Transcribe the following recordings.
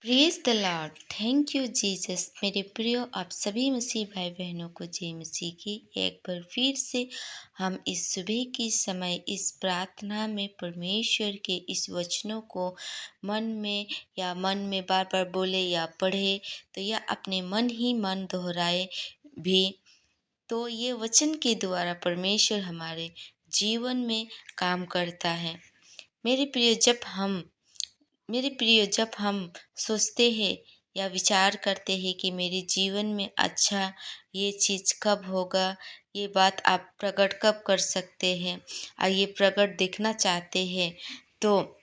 Praise the Lord. Thank you Jesus. मेरे प्रिय आप सभी मसीह भाई बहनों को जय मसीह की। एक बार फिर से हम इस सुबह की समय इस प्रार्थना में परमेश्वर के इस वचनों को मन में बार बार बोले या पढ़े तो या अपने मन ही मन दोहराए भी, तो ये वचन के द्वारा परमेश्वर हमारे जीवन में काम करता है। मेरे प्रिय जब हम मेरे प्रिय जब हम सोचते हैं या विचार करते हैं कि मेरे जीवन में अच्छा ये चीज़ कब होगा, ये बात आप प्रकट कब कर सकते हैं और ये प्रकट देखना चाहते हैं, तो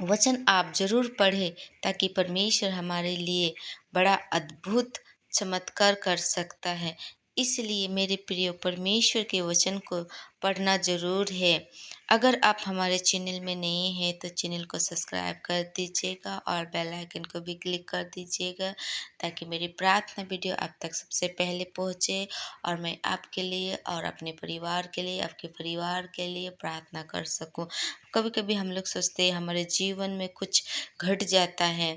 वचन आप ज़रूर पढ़ें ताकि परमेश्वर हमारे लिए बड़ा अद्भुत चमत्कार कर सकता है। इसलिए मेरे प्रिय परमेश्वर के वचन को पढ़ना ज़रूर है। अगर आप हमारे चैनल में नए हैं तो चैनल को सब्सक्राइब कर दीजिएगा और बेल आइकन को भी क्लिक कर दीजिएगा ताकि मेरी प्रार्थना वीडियो आप तक सबसे पहले पहुँचे और मैं आपके लिए और अपने परिवार के लिए, आपके परिवार के लिए प्रार्थना कर सकूं। कभी कभी हम लोग सोचते हैं हमारे जीवन में कुछ घट जाता है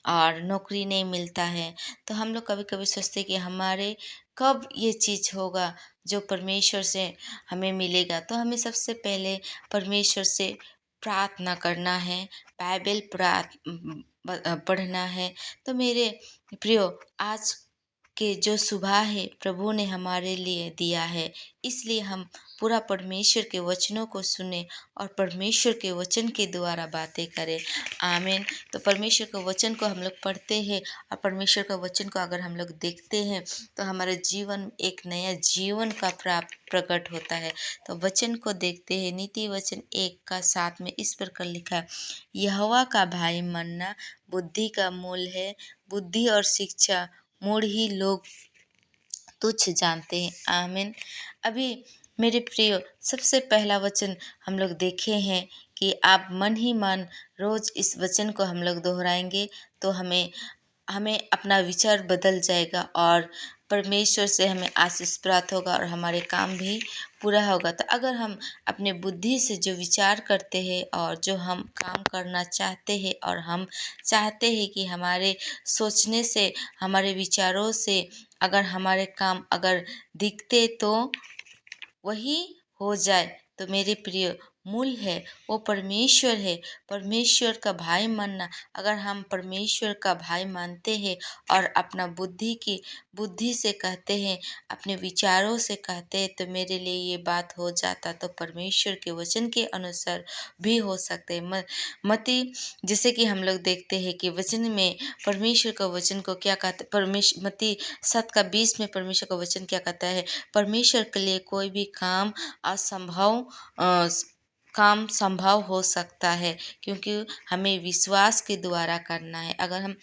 और नौकरी नहीं मिलता है, तो हम लोग कभी कभी सोचते हैं कि हमारे कब ये चीज़ होगा जो परमेश्वर से हमें मिलेगा। तो हमें सबसे पहले परमेश्वर से प्रार्थना करना है, बाइबल पढ़ना है। तो मेरे प्रियो, आज के जो सुबह है प्रभु ने हमारे लिए दिया है, इसलिए हम पूरा परमेश्वर के वचनों को सुने और परमेश्वर के वचन के द्वारा बातें करें। आमीन। तो परमेश्वर के वचन को हम लोग पढ़ते हैं और परमेश्वर का वचन को अगर हम लोग देखते हैं तो हमारे जीवन में एक नया जीवन का प्रकट होता है। तो वचन को देखते हैं। नीति वचन 1:7 में इस प्रकार लिखा है, यहोवा का भय मानना बुद्धि का मूल है, बुद्धि और शिक्षा मूढ़ ही लोग तुच्छ जानते हैं। आमीन। अभी मेरे प्रिय, सबसे पहला वचन हम लोग देखे हैं कि आप मन ही मन रोज इस वचन को हम लोग दोहराएंगे तो हमें हमें अपना विचार बदल जाएगा और परमेश्वर से हमें आशीष प्राप्त होगा और हमारे काम भी पूरा होगा। तो अगर हम अपने बुद्धि से जो विचार करते हैं और जो हम काम करना चाहते हैं और हम चाहते हैं कि हमारे सोचने से, हमारे विचारों से अगर हमारे काम अगर दिखते तो वही हो जाए, तो मेरे प्रिय मूल है वो परमेश्वर है। परमेश्वर का भाई मानना, अगर हम परमेश्वर का भाई मानते हैं और अपना बुद्धि से कहते हैं, अपने विचारों से कहते हैं, तो मेरे लिए ये बात हो जाता तो परमेश्वर के वचन के अनुसार भी हो सकते हैं। मती, जैसे कि हम लोग देखते हैं कि वचन में परमेश्वर का वचन को क्या कहते, परमेश्वर मती 7:20 में परमेश्वर का वचन क्या कहता है, परमेश्वर के लिए कोई भी अ, काम संभव हो सकता है, क्योंकि हमें विश्वास के द्वारा करना है। अगर हम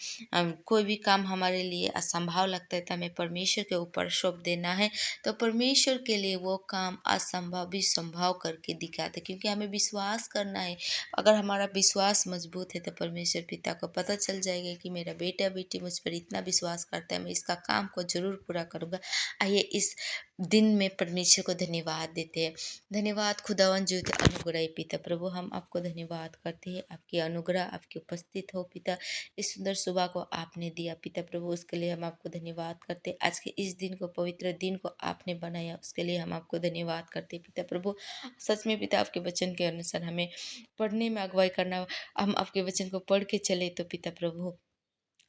कोई भी काम हमारे लिए असंभव लगता है तो हमें परमेश्वर के ऊपर सौंप देना है, तो परमेश्वर के लिए वो काम असंभव भी संभव करके दिखाते, क्योंकि हमें विश्वास करना है। अगर हमारा विश्वास मजबूत है तो परमेश्वर पिता को पता चल जाएगा कि मेरा बेटा बेटी मुझ पर इतना विश्वास करता है, मैं इसका काम को जरूर पूरा करूँगा। आइए इस दिन में परमेश्वर को धन्यवाद देते हैं। धन्यवाद खुदावन ज्योति अनुग्रही पिता प्रभु, हम आपको धन्यवाद करते हैं। आपकी अनुग्रह, आपकी उपस्थित हो पिता। इस सुंदर सुबह को आपने दिया पिता प्रभु, उसके लिए हम आपको धन्यवाद करते हैं। आज के इस दिन को, पवित्र दिन को आपने बनाया, उसके लिए हम आपको धन्यवाद करते हैं पिता प्रभु। सच में पिता, आपके वचन के अनुसार हमें पढ़ने में अगुवाई करना, हम आपके वचन को पढ़ के चले तो पिता प्रभु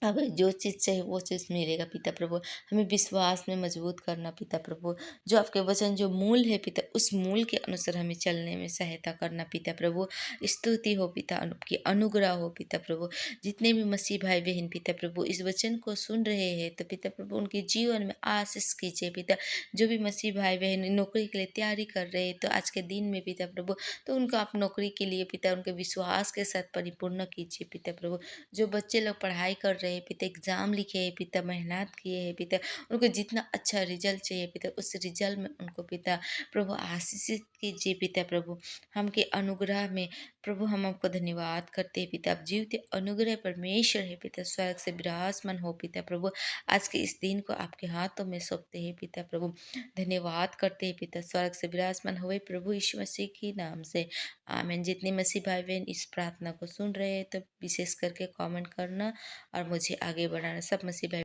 हमें जो चीज़ चाहिए वो चीज़ मिलेगा पिता प्रभु। हमें विश्वास में मजबूत करना पिता प्रभु। जो आपके वचन जो मूल है पिता, उस मूल के अनुसार हमें चलने में सहायता करना पिता प्रभु। स्तुति हो पिता, आपकी अनुग्रह हो पिता प्रभु। जितने भी मसीह भाई बहन पिता प्रभु इस वचन को सुन रहे हैं तो पिता प्रभु उनके जीवन में आशीष कीजिए पिता। जो भी मसीह भाई बहन नौकरी के लिए तैयारी कर रहे हैं तो आज के दिन में पिता प्रभु, तो उनको आप नौकरी के लिए पिता उनके विश्वास के साथ परिपूर्ण कीजिए पिता प्रभु। जो बच्चे लोग पढ़ाई कर रहे हैं पिता, एग्ज़ाम लिखे हैं पिता, मेहनत किए हैं पिता, उनको जितना अच्छा रिजल्ट चाहिए पिता, उस रिजल्ट में उनको पिता प्रभु आशीषित कीजिए पिता प्रभु। हम के अनुग्रह में प्रभु हम आपको धन्यवाद करते हैं पिता। आप जीवते अनुग्रह परमेश्वर है पिता, स्वर्ग से विराजमान हो पिता प्रभु। आज के इस दिन को आपके हाथों में सौंपते हैं पिता प्रभु। धन्यवाद करते हैं पिता, स्वर्ग से विराजमान हुए प्रभु यीशु मसीह के नाम से आमीन। जितने मसीह भाई बहन इस प्रार्थना को सुन रहे हैं तो विशेष करके कमेंट करना और मुझे आगे बढ़ाना। सब मसीह भाई